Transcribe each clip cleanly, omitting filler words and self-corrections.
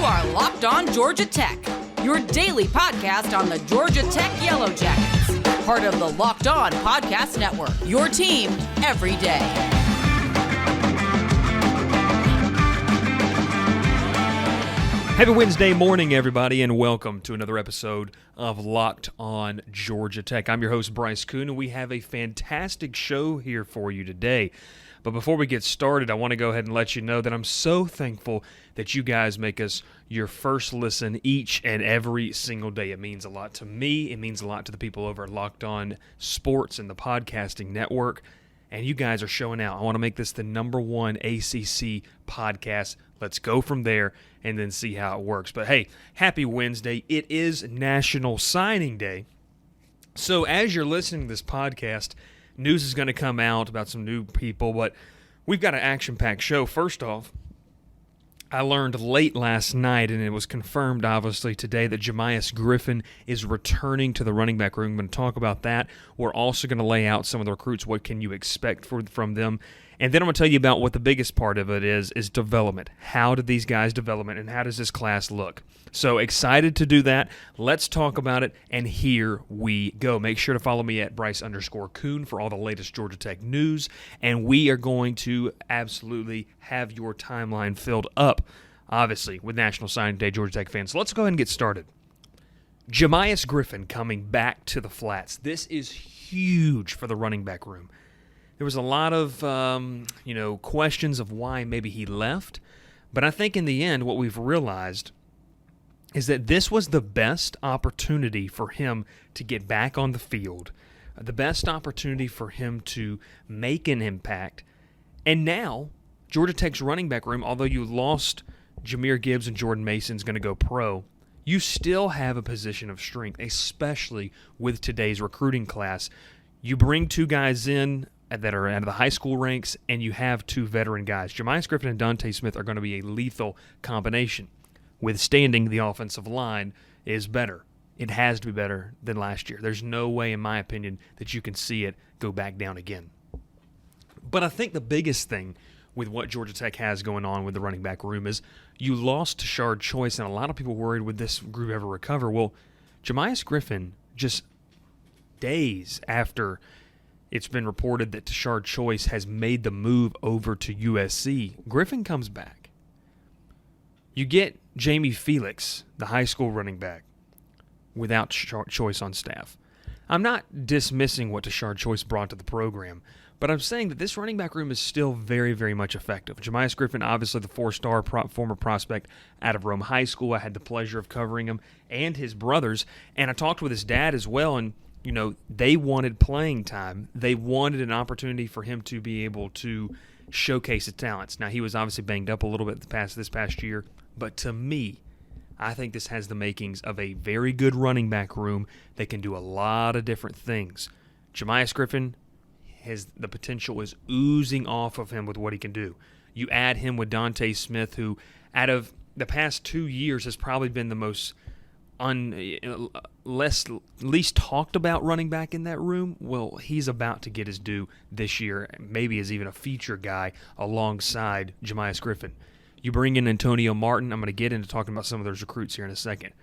are Locked On Georgia Tech, your daily podcast on the Georgia Tech Yellow Jackets. Part of the Locked On Podcast Network, your team every day. Happy Wednesday morning, everybody, and welcome to another episode of Locked On Georgia Tech. I'm your host, Bryce Kuhn, and we have a fantastic show here for you today. But before we get started, I want to go ahead and let you know that I'm so thankful that you guys make us your first listen each and every single day. It means a lot to me. It means a lot to the people over at Locked On Sports and the Podcasting Network. And you guys are showing out. I want to make this the number one ACC podcast. Let's go from there and then see how it works. But hey, happy Wednesday. It is National Signing Day. So as you're listening to this podcast, news is going to come out about some new people, but we've got an action-packed show. First off, I learned late last night, and it was confirmed, obviously, today that Jamias Griffin is returning to the running back room. I'm going to talk about that. We're also going to lay out some of the recruits. What can you expect from them? And then I'm going to tell you about what the biggest part of it is development. How did these guys develop, and how does this class look? So excited to do that. Let's talk about it, and here we go. Make sure to follow me at Bryce_Kuhn for all the latest Georgia Tech news, and we are going to absolutely have your timeline filled up, obviously, with National Signing Day, Georgia Tech fans. So let's go ahead and get started. Jamias Griffin coming back to the flats. This is huge for the running back room. There was a lot of, questions of why maybe he left. But I think in the end, what we've realized is that this was the best opportunity for him to get back on the field, the best opportunity for him to make an impact. And now, Georgia Tech's running back room, although you lost Jahmyr Gibbs and Jordan Mason's going to go pro, you still have a position of strength, especially with today's recruiting class. You bring two guys in that are out of the high school ranks, and you have two veteran guys. Jamias Griffin and Dante Smith are going to be a lethal combination. Withstanding the offensive line is better. It has to be better than last year. There's no way, in my opinion, that you can see it go back down again. But I think the biggest thing with what Georgia Tech has going on with the running back room is you lost Tashard Choice, and a lot of people worried, would this group ever recover? Well, Jamias Griffin, just days after it's been reported that Tashard Choice has made the move over to USC, Griffin comes back. You get Jamie Felix, the high school running back, without Tashard Choice on staff. I'm not dismissing what Tashard Choice brought to the program, but I'm saying that this running back room is still very, very much effective. Jamias Griffin, obviously the four-star former prospect out of Rome High School. I had the pleasure of covering him and his brothers, and I talked with his dad as well, and they wanted playing time. They wanted an opportunity for him to be able to showcase his talents. Now, he was obviously banged up a little bit this past year, but to me, I think this has the makings of a very good running back room that can do a lot of different things. Jamias Griffin, the potential is oozing off of him with what he can do. You add him with Dante Smith, who out of the past 2 years has probably been the most least talked about running back in that room. Well, he's about to get his due this year, maybe as even a feature guy alongside Jamias Griffin. You bring in Antonio Martin. I'm going to get into talking about some of those recruits here in a second.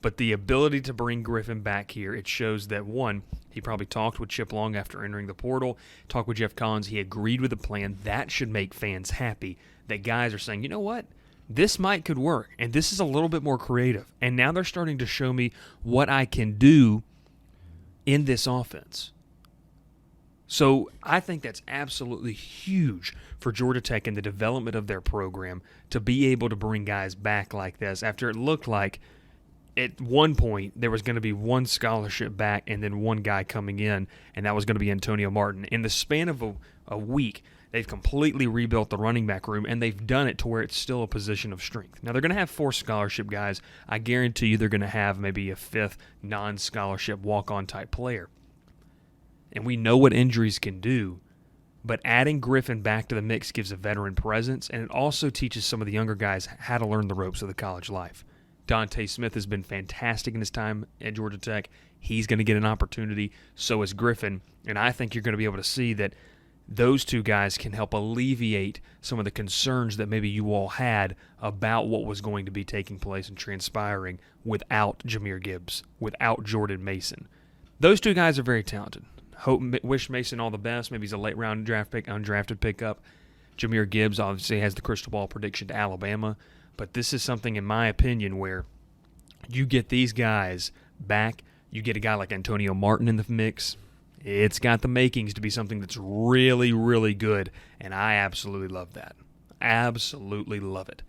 But the ability to bring Griffin back here, it shows that, one, he probably talked with Chip Long after entering the portal, talked with Jeff Collins. He agreed with the plan. That should make fans happy that guys are saying, you know what? This could work, and this is a little bit more creative. And now they're starting to show me what I can do in this offense. So I think that's absolutely huge for Georgia Tech in the development of their program to be able to bring guys back like this after it looked like at one point there was going to be one scholarship back and then one guy coming in, and that was going to be Antonio Martin. In the span of a week, they've completely rebuilt the running back room, and they've done it to where it's still a position of strength. Now, they're going to have 4 scholarship guys. I guarantee you they're going to have maybe a 5th non-scholarship walk-on type player. And we know what injuries can do, but adding Griffin back to the mix gives a veteran presence, and it also teaches some of the younger guys how to learn the ropes of the college life. Dante Smith has been fantastic in his time at Georgia Tech. He's going to get an opportunity. So is Griffin. And I think you're going to be able to see that those two guys can help alleviate some of the concerns that maybe you all had about what was going to be taking place and transpiring without Jahmyr Gibbs, without Jordan Mason. Those two guys are very talented. Wish Mason all the best. Maybe he's a late-round draft pick, undrafted pickup. Jahmyr Gibbs obviously has the crystal ball prediction to Alabama. But this is something, in my opinion, where you get these guys back, you get a guy like Antonio Martin in the mix. It's got the makings to be something that's really, really good, and I absolutely love that. Absolutely love it.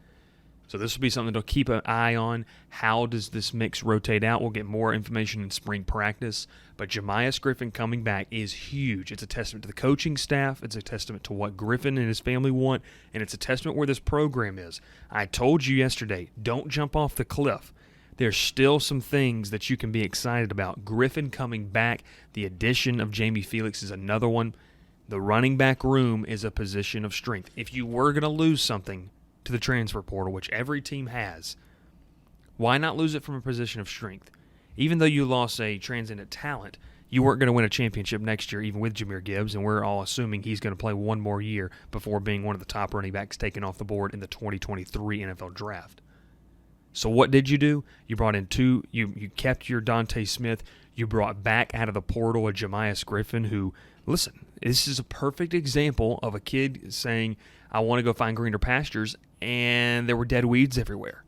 So this will be something to keep an eye on. How does this mix rotate out? We'll get more information in spring practice. But Jahmyr Griffin coming back is huge. It's a testament to the coaching staff. It's a testament to what Griffin and his family want. And it's a testament where this program is. I told you yesterday, don't jump off the cliff. There's still some things that you can be excited about. Griffin coming back. The addition of Jamie Felix is another one. The running back room is a position of strength. If you were going to lose something to the transfer portal, which every team has, why not lose it from a position of strength? Even though you lost a transcendent talent, you weren't going to win a championship next year, even with Jahmyr Gibbs, and we're all assuming he's going to play one more year before being one of the top running backs taken off the board in the 2023 NFL Draft. So what did you do? You brought in you kept your Dante Smith. You brought back out of the portal a Jahmyr Griffin who, listen, this is a perfect example of a kid saying, I want to go find greener pastures, and there were dead weeds everywhere.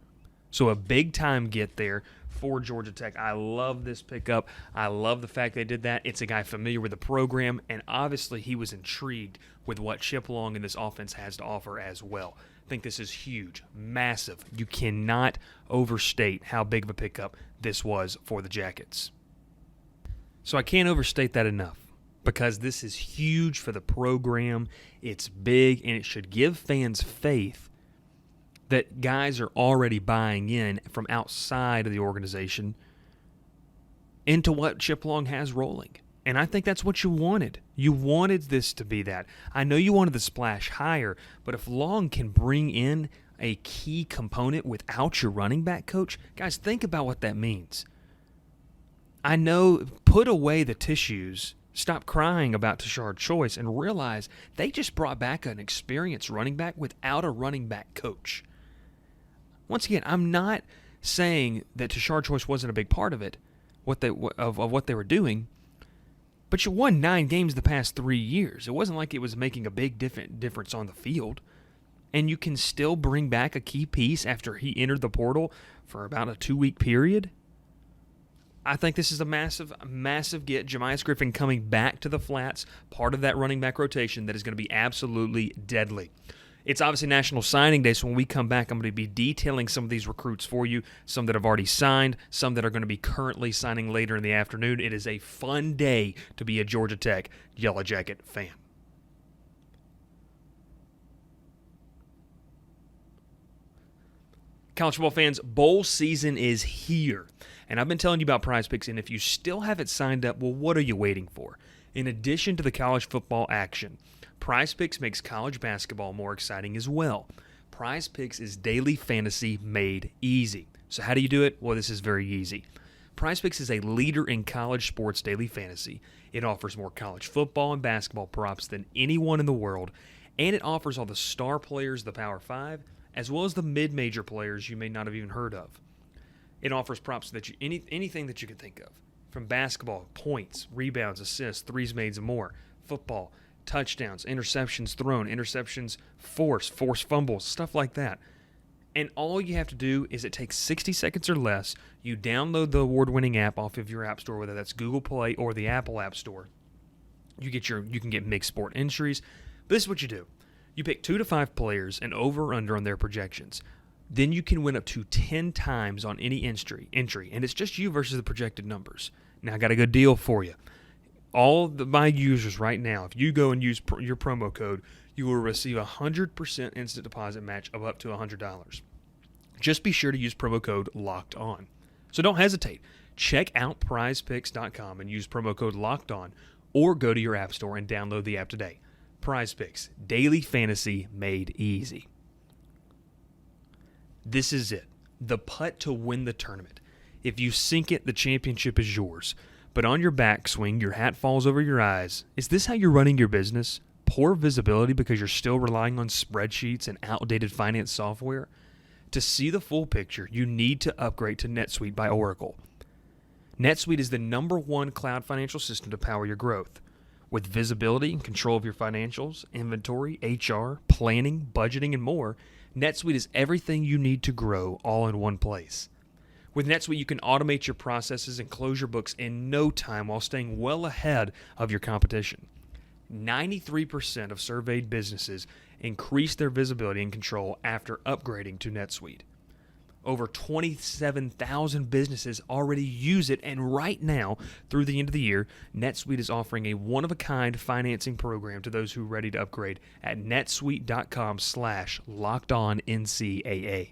So a big-time get there for Georgia Tech. I love this pickup. I love the fact they did that. It's a guy familiar with the program, and obviously he was intrigued with what Chip Long and this offense has to offer as well. I think this is huge, massive. You cannot overstate how big of a pickup this was for the Jackets. So I can't overstate that enough because this is huge for the program. It's big, and it should give fans faith that guys are already buying in from outside of the organization into what Chip Long has rolling. And I think that's what you wanted. You wanted this to be that. I know you wanted the splash higher, but if Long can bring in a key component without your running back coach, guys, think about what that means. I know, put away the tissues, stop crying about Tashard Choice, and realize they just brought back an experienced running back without a running back coach. Once again, I'm not saying that Tashard Choice wasn't a big part of it, what they were doing, but you won 9 games the past 3 years. It wasn't like it was making a big difference on the field. And you can still bring back a key piece after he entered the portal for about a 2-week period. I think this is a massive, massive get. Jahmyr Griffin coming back to the flats, part of that running back rotation that is going to be absolutely deadly. It's obviously National Signing Day, so when we come back, I'm going to be detailing some of these recruits for you, some that have already signed, some that are going to be currently signing later in the afternoon. It is a fun day to be a Georgia Tech Yellow Jacket fan. College football fans, bowl season is here. And I've been telling you about PrizePicks, and if you still haven't signed up, well, what are you waiting for? In addition to the college football action, PrizePicks makes college basketball more exciting as well. PrizePicks is daily fantasy made easy. So how do you do it? Well, this is very easy. PrizePicks is a leader in college sports daily fantasy. It offers more college football and basketball props than anyone in the world, and it offers all the star players, the Power 5, as well as the mid-major players you may not have even heard of. It offers props that anything that you could think of, from basketball, points, rebounds, assists, threes made, and more, football, touchdowns, interceptions thrown, interceptions forced fumbles, stuff like that. And all you have to do is it takes 60 seconds or less. You download the award-winning app off of your app store, whether that's Google Play or the Apple App Store. You can get mixed sport entries. But this is what you do. You pick 2 to 5 players and over or under on their projections. Then you can win up to 10 times on any entry, and it's just you versus the projected numbers. Now, I got a good deal for you. All my users right now, if you go and use your promo code, you will receive a 100% instant deposit match of up to $100. Just be sure to use promo code LOCKEDON. So don't hesitate. Check out PrizePicks.com and use promo code LOCKEDON, or go to your app store and download the app today. PrizePicks, daily fantasy made easy. This is it. The putt to win the tournament. If you sink it, the championship is yours. But on your backswing, your hat falls over your eyes. Is this how you're running your business? poor visibility because you're still relying on spreadsheets and outdated finance software? To see the full picture, you need to upgrade to NetSuite by Oracle. NetSuite is the #1 cloud financial system to power your growth. With visibility and control of your financials, inventory, HR, planning, budgeting, and more, NetSuite is everything you need to grow all in one place. With NetSuite, you can automate your processes and close your books in no time while staying well ahead of your competition. 93% of surveyed businesses increase their visibility and control after upgrading to NetSuite. Over 27,000 businesses already use it, and right now, through the end of the year, NetSuite is offering a one-of-a-kind financing program to those who are ready to upgrade at netsuite.com/lockedonncaa.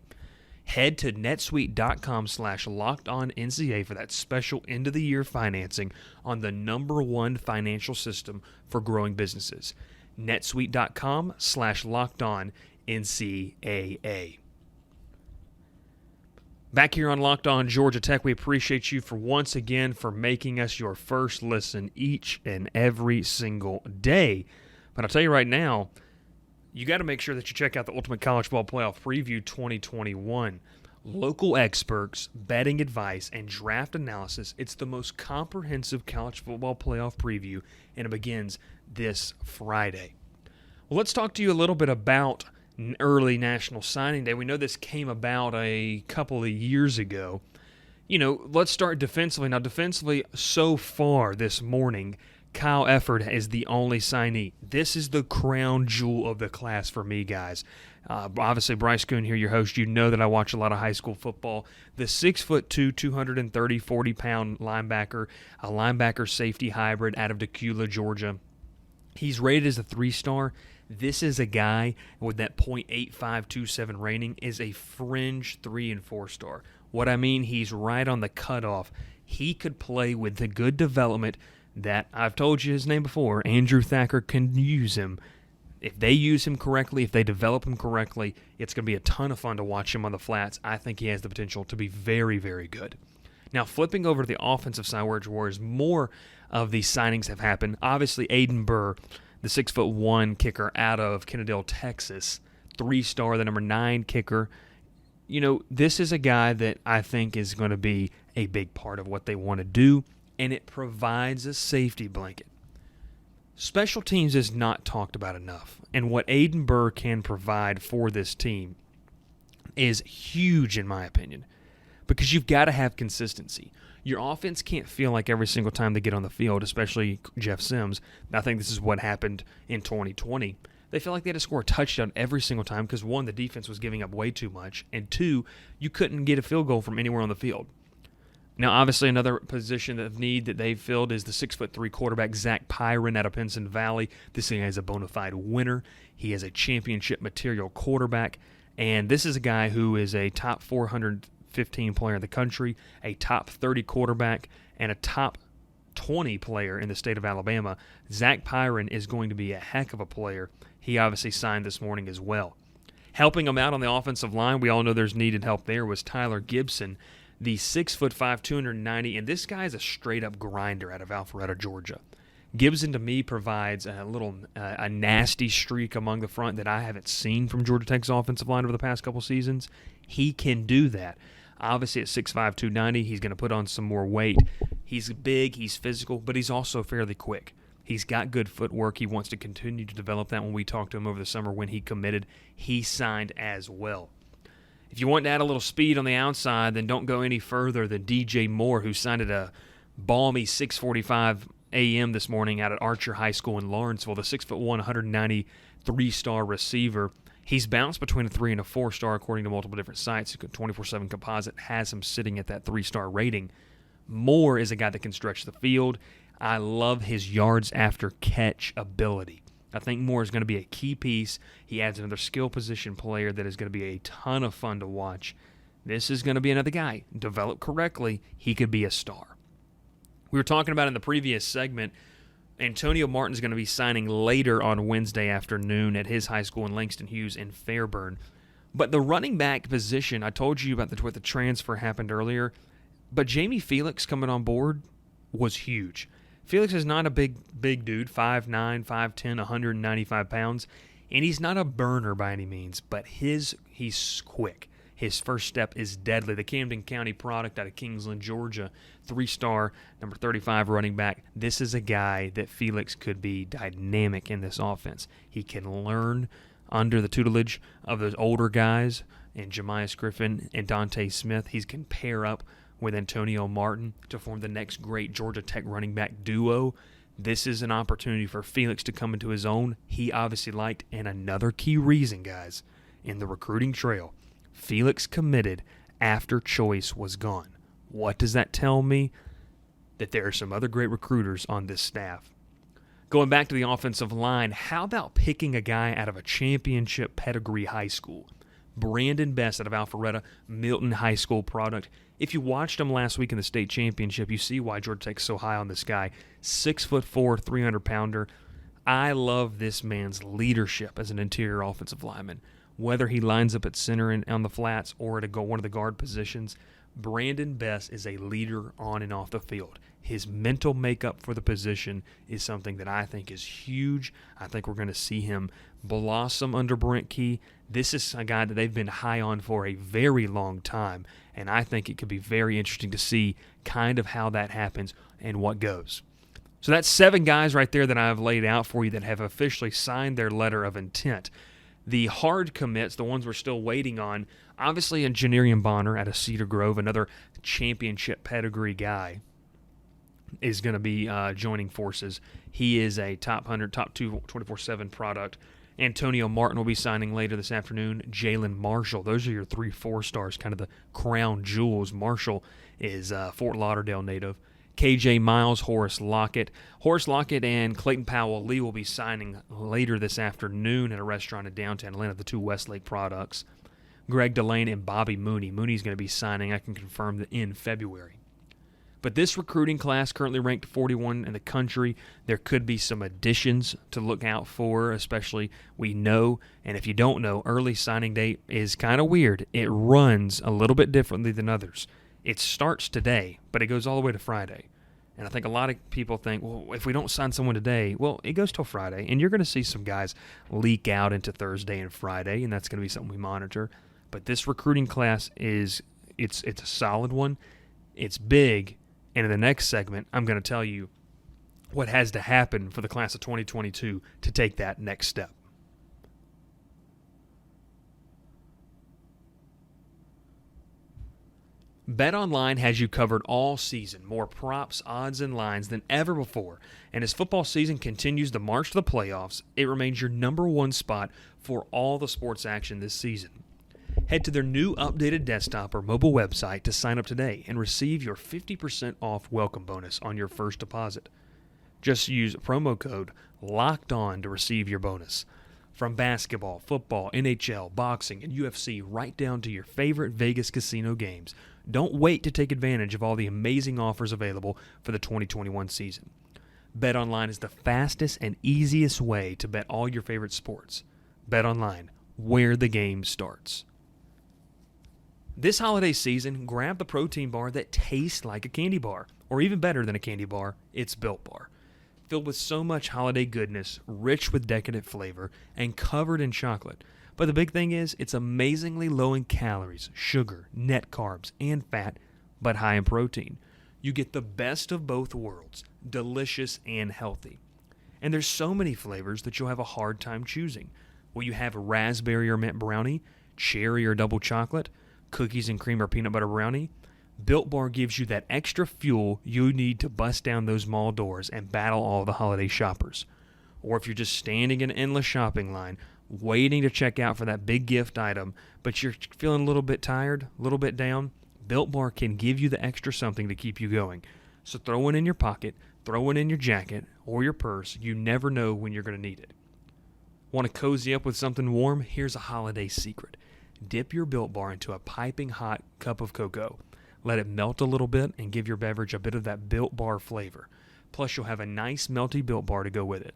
Head to netsuite.com/lockedonncaa for that special end-of-the-year financing on the #1 financial system for growing businesses. netsuite.com/lockedonncaa. Back here on Locked On Georgia Tech, we appreciate you for once again for making us your first listen each and every single day. But I'll tell you right now, you got to make sure that you check out the Ultimate College Football Playoff Preview 2021. Local experts, betting advice, and draft analysis. It's the most comprehensive college football playoff preview, and it begins this Friday. Well, let's talk to you a little bit about early National Signing Day. We know this came about a couple of years ago. Let's start defensively. Now, defensively, so far this morning, Kyle Efford is the only signee. This is the crown jewel of the class for me, guys. Obviously, Bryce Kuhn here, your host. You know that I watch a lot of high school football. The 6'2", 230, 40-pound linebacker, a linebacker safety hybrid out of Decula, Georgia. He's rated as a 3-star. This is a guy with that .8527 rating is a fringe 3 and 4-star. What I mean, he's right on the cutoff. He could play with the good development that I've told you his name before. Andrew Thacker can use him. If they use him correctly, if they develop him correctly, it's going to be a ton of fun to watch him on the flats. I think he has the potential to be very, very good. Now, flipping over to the offensive side where more of these signings have happened. Obviously, Aiden Burr, the 6'1" kicker out of Kennedale, Texas, 3-star, the #9 kicker. This is a guy that I think is going to be a big part of what they want to do, and it provides a safety blanket. Special teams is not talked about enough, and what Aiden Burr can provide for this team is huge in my opinion, because you've got to have consistency. Your offense can't feel like every single time they get on the field, especially Jeff Sims. I think this is what happened in 2020. They felt like they had to score a touchdown every single time because, 1, the defense was giving up way too much, and 2, you couldn't get a field goal from anywhere on the field. Now, obviously, another position of need that they've filled is the 6'3" quarterback, Zach Pyron out of Pinson Valley. This guy is a bona fide winner. He is a championship material quarterback, and this is a guy who is a top 415 player in the country, a top 30 quarterback, and a top 20 player in the state of Alabama. Zach Pyron is going to be a heck of a player. He obviously signed this morning as well. Helping him out on the offensive line, we all know there's needed help there, was Tyler Gibson, the 6'5", 290, and this guy is a straight-up grinder out of Alpharetta, Georgia. Gibson, to me, provides a nasty streak among the front that I haven't seen from Georgia Tech's offensive line over the past couple seasons. He can do that. Obviously, at 6'5", 290, he's going to put on some more weight. He's big, he's physical, but he's also fairly quick. He's got good footwork. He wants to continue to develop that. When we talked to him over the summer when he committed, he signed as well. If you want to add a little speed on the outside, then don't go any further than DJ Moore, who signed at a balmy 6:45 a.m. this morning out at Archer High School in Lawrenceville, the 6'1", 190 3-star receiver. He's bounced between a 3 and a 4-star according to multiple different sites. 24/7 Composite has him sitting at that 3-star rating. Moore is a guy that can stretch the field. I love his yards after catch ability. I think Moore is going to be a key piece. He adds another skill position player that is going to be a ton of fun to watch. This is going to be another guy. Developed correctly, he could be a star. We were talking about in the previous segment, Antonio Martin is going to be signing later on Wednesday afternoon at his high school in Langston Hughes in Fairburn. But the running back position, I told you about what the transfer happened earlier, but Jamie Felix coming on board was huge. Felix is not a big dude, 5'9", 5'10", 195 pounds, and he's not a burner by any means, but he's quick. His first step is deadly. The Camden County product out of Kingsland, Georgia, 3-star, number 35 running back. This is a guy that Felix could be dynamic in this offense. He can learn under the tutelage of those older guys and Jemias Griffin and Dante Smith. He can pair up with Antonio Martin to form the next great Georgia Tech running back duo. This is an opportunity for Felix to come into his own. He obviously liked, and another key reason, guys, in the recruiting trail, Felix committed after Choice was gone. What does that tell me? That there are some other great recruiters on this staff. Going back to the offensive line, how about picking a guy out of a championship pedigree high school? Brandon Best out of Alpharetta, Milton High School product. If you watched him last week in the state championship, you see why Georgia Tech's so high on this guy. 6'4", 300-pounder. I love this man's leadership as an interior offensive lineman. Whether he lines up at center and on the flats or at one of the guard positions, Brandon Best is a leader on and off the field. His mental makeup for the position is something that I think is huge. I think we're going to see him blossom under Brent Key. This is a guy that they've been high on for a very long time, and I think it could be very interesting to see kind of how that happens and what goes. So that's 7 guys right there that I've laid out for you that have officially signed their letter of intent. The hard commits, the ones we're still waiting on, obviously Janarian Bonner out of Cedar Grove, another championship pedigree guy, is going to be joining forces. He is a top 100, top 2, 24/7 product. Antonio Martin will be signing later this afternoon. Jalen Marshall, those are your 3 4-stars, kind of the crown jewels. Marshall is Fort Lauderdale native. KJ Miles, Horace Lockett. Horace Lockett and Clayton Powell Lee will be signing later this afternoon at a restaurant in downtown Atlanta, the 2 Westlake products. Greg Delane and Bobby Mooney. Mooney's going to be signing, I can confirm, that in February. But this recruiting class, currently ranked 41 in the country, there could be some additions to look out for, especially we know, and if you don't know, early signing date is kind of weird. It runs a little bit differently than others. It starts today, but it goes all the way to Friday. And I think a lot of people think, well, if we don't sign someone today, well, it goes till Friday. And you're going to see some guys leak out into Thursday and Friday, and that's going to be something we monitor. But this recruiting class it's a solid one. It's big. And in the next segment, I'm going to tell you what has to happen for the class of 2022 to take that next step. BetOnline has you covered all season. More props, odds, and lines than ever before. And as football season continues to march to the playoffs, it remains your number 1 spot for all the sports action this season. Head to their new updated desktop or mobile website to sign up today and receive your 50% off welcome bonus on your first deposit. Just use promo code LOCKEDON to receive your bonus. From basketball, football, NHL, boxing, and UFC, right down to your favorite Vegas casino games. Don't wait to take advantage of all the amazing offers available for the 2021 season. BetOnline is the fastest and easiest way to bet all your favorite sports. BetOnline, where the game starts. This holiday season, grab the protein bar that tastes like a candy bar, or even better than a candy bar, it's Built Bar. Filled with so much holiday goodness, rich with decadent flavor, and covered in chocolate. But the big thing is, it's amazingly low in calories, sugar, net carbs, and fat, but high in protein. You get the best of both worlds, delicious and healthy. And there's so many flavors that you'll have a hard time choosing. Will you have raspberry or mint brownie, cherry or double chocolate, cookies and cream or peanut butter brownie? Built Bar gives you that extra fuel you need to bust down those mall doors and battle all the holiday shoppers. Or if you're just standing in an endless shopping line, waiting to check out for that big gift item, but you're feeling a little bit tired, a little bit down, Built Bar can give you the extra something to keep you going. So throw one in your pocket, throw one in your jacket or your purse. You never know when you're going to need it. Want to cozy up with something warm? Here's a holiday secret. Dip your Built Bar into a piping hot cup of cocoa. Let it melt a little bit and give your beverage a bit of that Built Bar flavor. Plus, you'll have a nice melty Built Bar to go with it.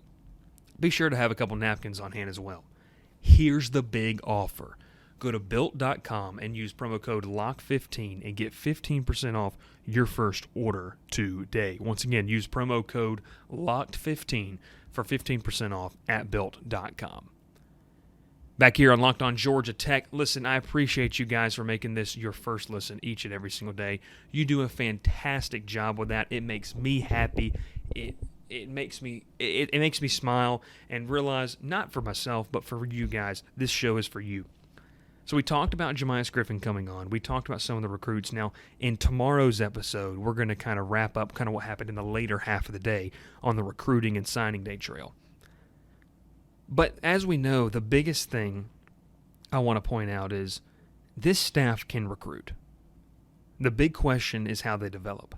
Be sure to have a couple napkins on hand as well. Here's the big offer. Go to Built.com and use promo code LOCK15 and get 15% off your first order today. Once again, use promo code LOCKED15 for 15% off at Built.com. Back here on Locked On Georgia Tech, listen, I appreciate you guys for making this your first listen each and every single day. You do a fantastic job with that. It makes me happy. It makes me smile and realize, not for myself, but for you guys, this show is for you. So we talked about Jemias Griffin coming on. We talked about some of the recruits. Now, in tomorrow's episode, we're going to kind of wrap up kind of what happened in the later half of the day on the recruiting and signing day trail. But as we know, the biggest thing I want to point out is this staff can recruit. The big question is how they develop.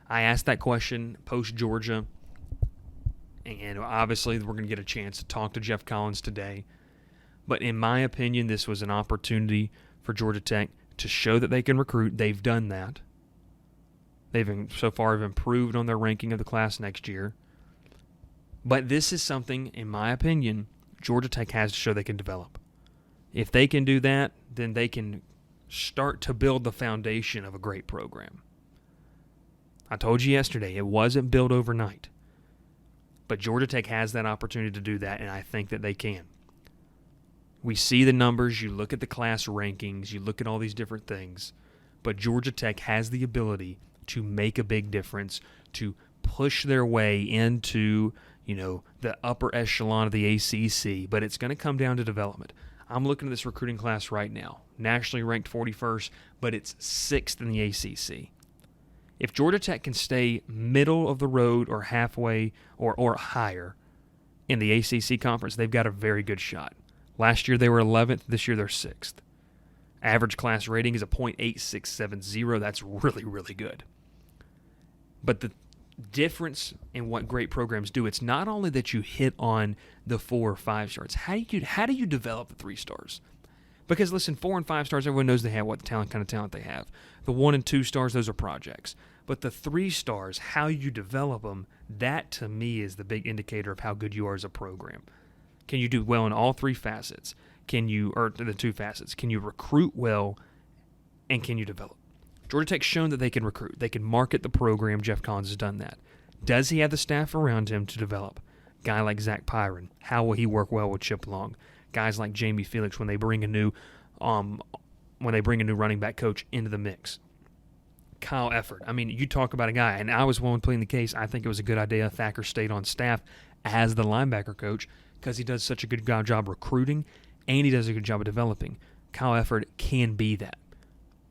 I asked that question post-Georgia, and obviously we're going to get a chance to talk to Jeff Collins today. But in my opinion, this was an opportunity for Georgia Tech to show that they can recruit. They've done that. They've so far have improved on their ranking of the class next year. But this is something, in my opinion, Georgia Tech has to show they can develop. If they can do that, then they can start to build the foundation of a great program. I told you yesterday, it wasn't built overnight. But Georgia Tech has that opportunity to do that, and I think that they can. We see the numbers, you look at the class rankings, you look at all these different things, but Georgia Tech has the ability to make a big difference, to push their way into, the upper echelon of the ACC, but it's going to come down to development. I'm looking at this recruiting class right now, nationally ranked 41st, but it's 6th in the ACC. If Georgia Tech can stay middle of the road or halfway or higher in the ACC conference, they've got a very good shot. Last year they were 11th. This year they're 6th. Average class rating is a .8670. That's really, really good. But the difference in what great programs do, it's not only that you hit on the 4 or 5 stars. How do you develop the 3 stars? Because listen, 4 and 5 stars, everyone knows they have what kind of talent they have. The 1 and 2 stars, those are projects. But the 3 stars, how you develop them, that to me is the big indicator of how good you are as a program. Can you do well in all 3 facets? Or the 2 facets? Can you recruit well, and can you develop? Georgia Tech's shown that they can recruit. They can market the program. Jeff Collins has done that. Does he have the staff around him to develop? Guy like Zach Pyron, how will he work well with Chip Long? Guys like Jamie Felix when they bring a new running back coach into the mix. Kyle Efford. I mean, you talk about a guy, and I was one pleading the case. I think it was a good idea Thacker stayed on staff as the linebacker coach because he does such a good job recruiting and he does a good job of developing. Kyle Efford can be that.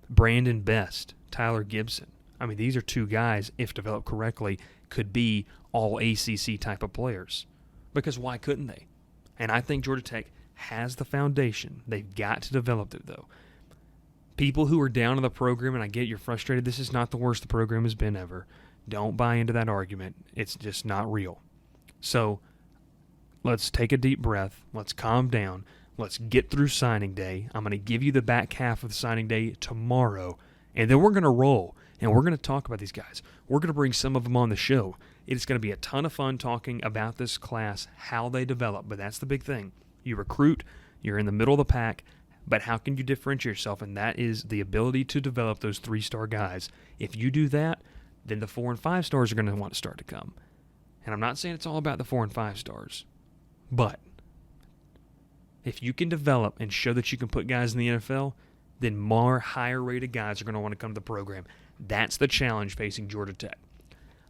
Brandon Best, Tyler Gibson. I mean, these are 2 guys, if developed correctly, could be all ACC type of players. Because why couldn't they? And I think Georgia Tech has the foundation. They've got to develop it, though. People who are down on the program, and I get you're frustrated, this is not the worst the program has been ever. Don't buy into that argument. It's just not real. So let's take a deep breath. Let's calm down. Let's get through signing day. I'm going to give you the back half of the signing day tomorrow, and then we're going to roll, and we're going to talk about these guys. We're going to bring some of them on the show. It's going to be a ton of fun talking about this class, how they develop, but that's the big thing. You recruit, you're in the middle of the pack, but how can you differentiate yourself? And that is the ability to develop those 3-star guys. If you do that, then the 4 and 5 stars are going to want to start to come. And I'm not saying it's all about the 4 and 5 stars, but if you can develop and show that you can put guys in the NFL, then more higher-rated guys are going to want to come to the program. That's the challenge facing Georgia Tech.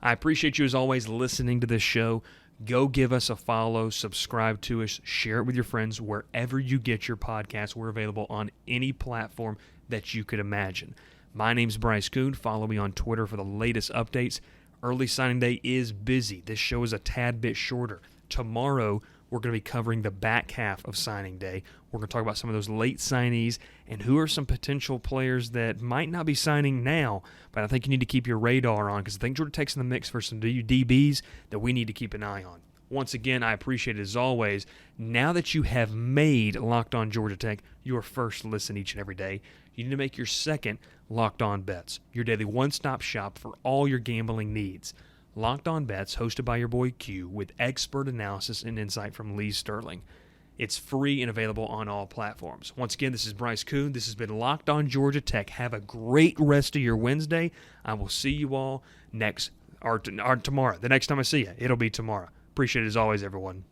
I appreciate you, as always, listening to this show. Go give us a follow, subscribe to us, share it with your friends. Wherever you get your podcasts, we're available on any platform that you could imagine. My name's Bryce Kuhn. Follow me on Twitter for the latest updates. Early signing day is busy. This show is a tad bit shorter. Tomorrow, we're going to be covering the back half of signing day. We're going to talk about some of those late signees and who are some potential players that might not be signing now, but I think you need to keep your radar on because I think Georgia Tech's in the mix for some DBs that we need to keep an eye on. Once again, I appreciate it as always. Now that you have made Locked On Georgia Tech your first listen each and every day, you need to make your second Locked On Bets, your daily one-stop shop for all your gambling needs. Locked On Bets, hosted by your boy Q, with expert analysis and insight from Lee Sterling. It's free and available on all platforms. Once again, this is Bryce Kuhn. This has been Locked on Georgia Tech. Have a great rest of your Wednesday. I will see you all tomorrow. The next time I see you, it'll be tomorrow. Appreciate it as always, everyone.